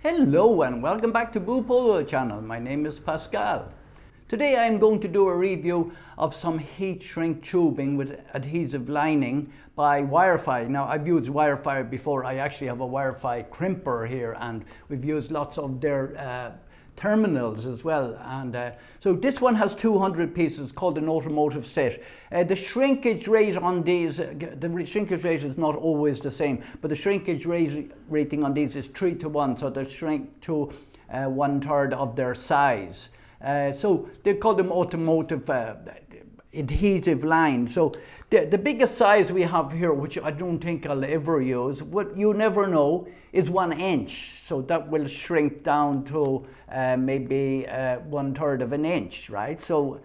Hello and welcome back to Boopolo channel. My name is Pascal. Today I am going to do a review of some heat shrink tubing with adhesive lining by Wirefy. Now I've used Wirefy before. I actually have a Wirefy crimper here and we've used lots of their terminals as well, and so this one has 200 pieces, called an automotive set. The shrinkage rate on these, the shrinkage rate is not always the same, but the shrinkage rating on these is 3 to 1, so they shrink to 1/3 of their size. So they call them automotive adhesive line. So the biggest size we have here, which I don't think I'll ever use, what you never know, is 1 inch. So that will shrink down to maybe 1/3 of an inch, right? So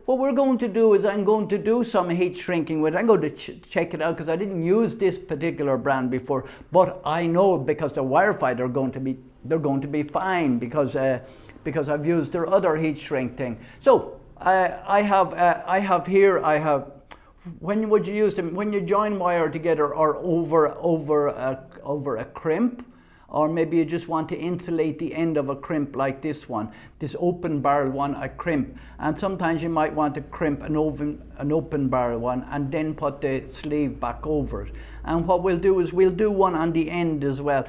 what we're going to do is I'm going to do some heat shrinking with it. I'm going to check it out because I didn't use this particular brand before, but I know because they're Wirefy they're going to be fine because I've used their other heat shrink thing. So I have here. When would you use them? When you join wire together or over a crimp, or maybe you just want to insulate the end of a crimp like this one, this open barrel one, a crimp. And sometimes you might want to crimp an open barrel one and then put the sleeve back over it. And what we'll do is we'll do one on the end as well.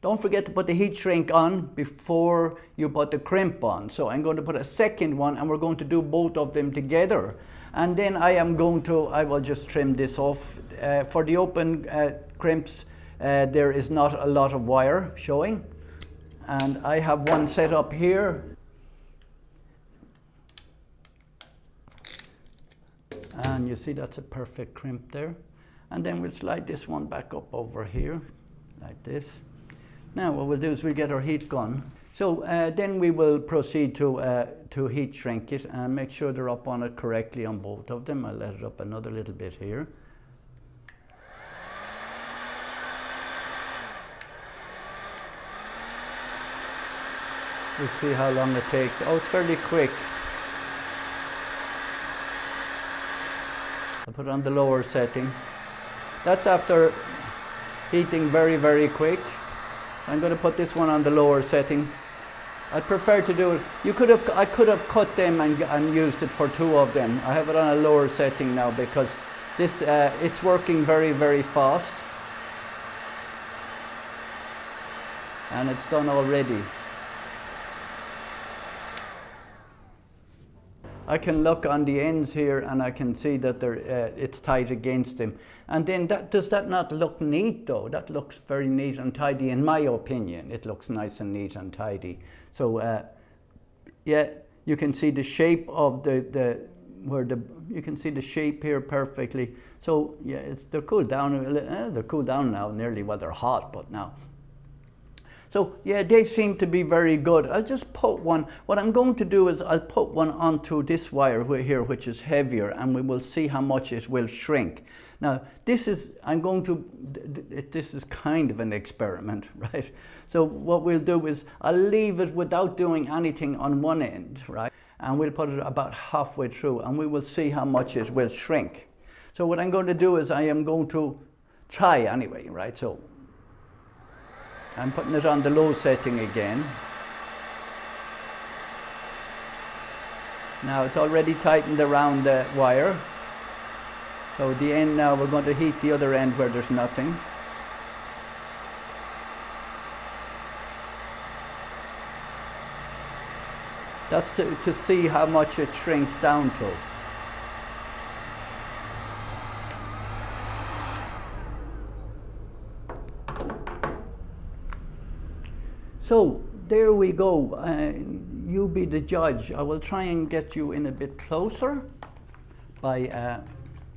Don't forget to put the heat shrink on before you put the crimp on. So I'm going to put a second one and we're going to do both of them together. And then I will just trim this off. For the open crimps, there is not a lot of wire showing. And I have one set up here. And you see that's a perfect crimp there. And then we'll slide this one back up over here like this. Now what we'll do is we'll get our heat gun. So then we will proceed to heat shrink it and make sure they're up on it correctly on both of them. I'll let it up another little bit here. We'll see how long it takes. Oh, it's fairly quick. I'll put it on the lower setting. That's after heating very, very quick. I'm going to put this one on the lower setting. I'd prefer to do it. I could have cut them and used it for 2 of them. I have it on a lower setting now because this it's working very, very fast. And it's done already. I can look on the ends here and I can see that it's tight against them. And then does that not look neat though? That looks very neat and tidy in my opinion. It looks nice and neat and tidy. So yeah, you can see the shape of you can see the shape here perfectly. So yeah, they're cooled down. They're cooled down now nearly. Well, they're hot, but now. So yeah, they seem to be very good. I'll just put one. What I'm going to do is I'll put one onto this wire here, which is heavier, and we will see how much it will shrink. Now this is kind of an experiment, right? So what we'll do is I'll leave it without doing anything on one end, right? And we'll put it about halfway through, and we will see how much it will shrink. So what I'm going to do is I am going to try anyway, right? So I'm putting it on the low setting again. Now it's already tightened around the wire. So the end now, we're going to heat the other end where there's nothing. That's to see how much it shrinks down to. So there we go. You be the judge. I will try and get you in a bit closer by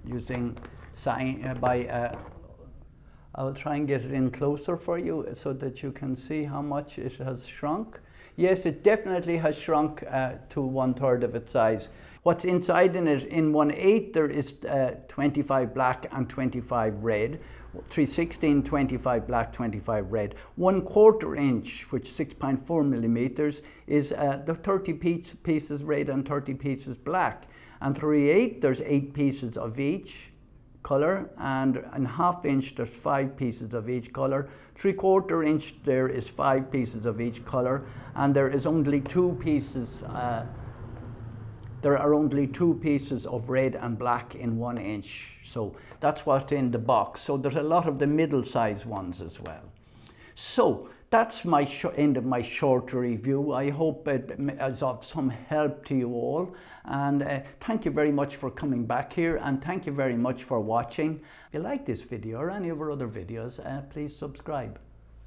using sign. I will try and get it in closer for you so that you can see how much it has shrunk. Yes, it definitely has shrunk to 1/3 of its size. What's inside in it, in 1/8 there is 25 black and 25 red. 3/16, 25 black, 25 red. 1/4 inch, which 6.4 millimeters, is the 30 pieces red and 30 pieces black. And 3/8, there's 8 pieces of each. colour, and in 1/2 inch there's 5 pieces of each colour. 3/4 inch there is 5 pieces of each colour, and there is only 2 pieces. There are only 2 pieces of red and black in 1 inch. So that's what's in the box. So there's a lot of the middle size ones as well. So that's my end of my short review. I hope it is of some help to you all. And thank you very much for coming back here, and thank you very much for watching. If you like this video or any of our other videos, please subscribe.